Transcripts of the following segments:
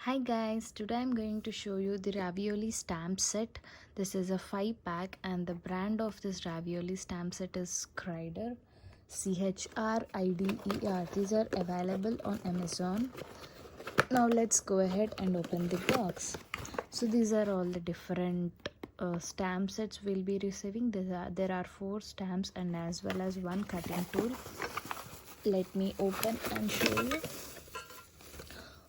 Hi guys, today I'm going to show you the ravioli stamp set. This is a 5 pack and the brand of this ravioli stamp set is Crider, CHRIDER. These are available on Amazon. Now let's go ahead and open the box. So these are all the different stamp sets we'll be receiving. There are 4 stamps and as well as one cutting tool. Let me open and show you.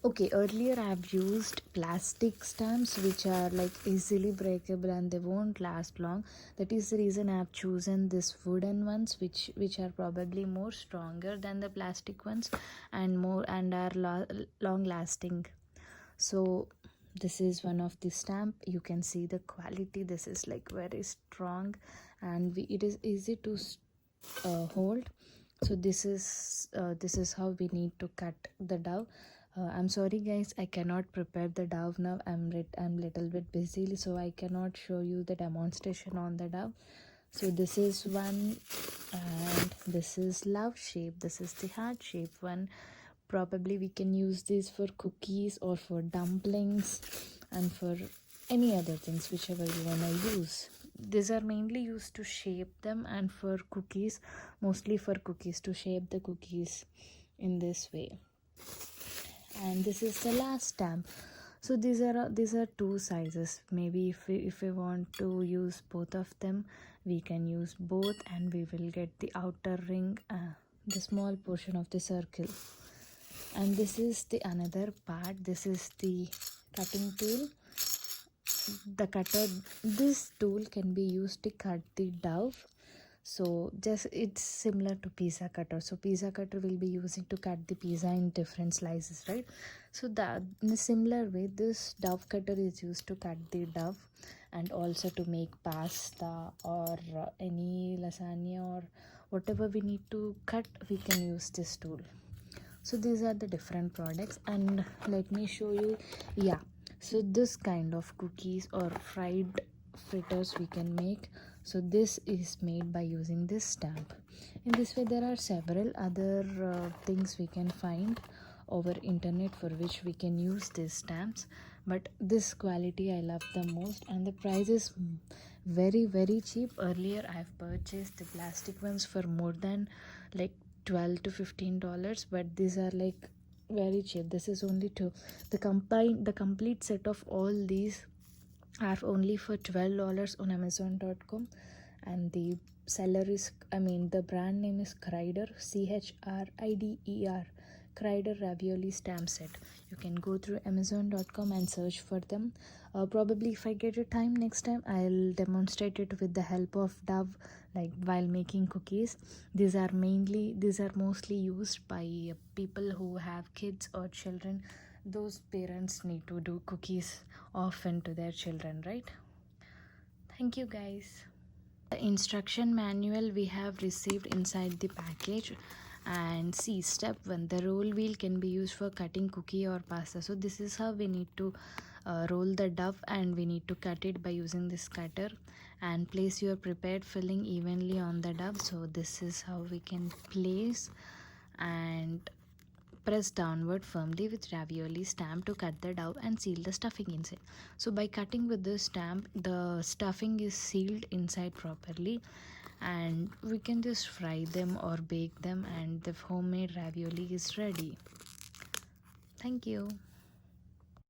Okay, earlier I've used plastic stamps which are like easily breakable and they won't last long. That is the reason I've chosen this wooden ones which are probably more stronger than the plastic ones and are long lasting. So this is one of the stamp. You can see the quality. This is like very strong and it is easy to hold. So this is how we need to cut the dough. I'm sorry guys, I cannot prepare the dough now. I'm little bit busy, so I cannot show you the demonstration on the dough. So this is one, and this is love shape. This is the heart shape one. Probably we can use this for cookies or for dumplings and for any other things, whichever you wanna use. These are mainly used to shape them, and for cookies, mostly for cookies, to shape the cookies in this way. And this is the last stamp. So these are two sizes. Maybe if we want to use both of them, we can use both and we will get the outer ring, the small portion of the circle. And this is the another part. This is the cutting tool. The cutter, this tool can be used to cut the dough. So just it's similar to pizza cutter. So pizza cutter will be using to cut the pizza in different slices, right? So that in a similar way, this dough cutter is used to cut the dough and also to make pasta or any lasagna or whatever we need to cut, we can use this tool. So these are the different products, and let me show you. Yeah, so this kind of cookies or fried fritters we can make. So this is made by using this stamp. In this way there are several other things we can find over internet for which we can use these stamps, but this quality I love the most, and the price is very cheap. Earlier I've purchased the plastic ones for more than like $12 to $15, but these are like very cheap. This is only two. The complete set of all these are only for $12 on Amazon.com, and the seller is, the brand name is Crider, CHRIDER, Crider ravioli stamp set. You can go through Amazon.com and search for them. Probably if I get a time next time, I'll demonstrate it with the help of dough, like while making cookies. These are mostly used by people who have kids or children. Those parents need to do cookies often to their children, right? Thank you guys. The instruction manual we have received inside the package. And see, step 1, the roll wheel can be used for cutting cookie or pasta. So this is how we need to roll the dough, and we need to cut it by using this cutter and place your prepared filling evenly on the dough. So this is how we can place and press downward firmly with ravioli stamp to cut the dough and seal the stuffing inside. So by cutting with this stamp, the stuffing is sealed inside properly, and we can just fry them or bake them, and the homemade ravioli is ready. Thank you.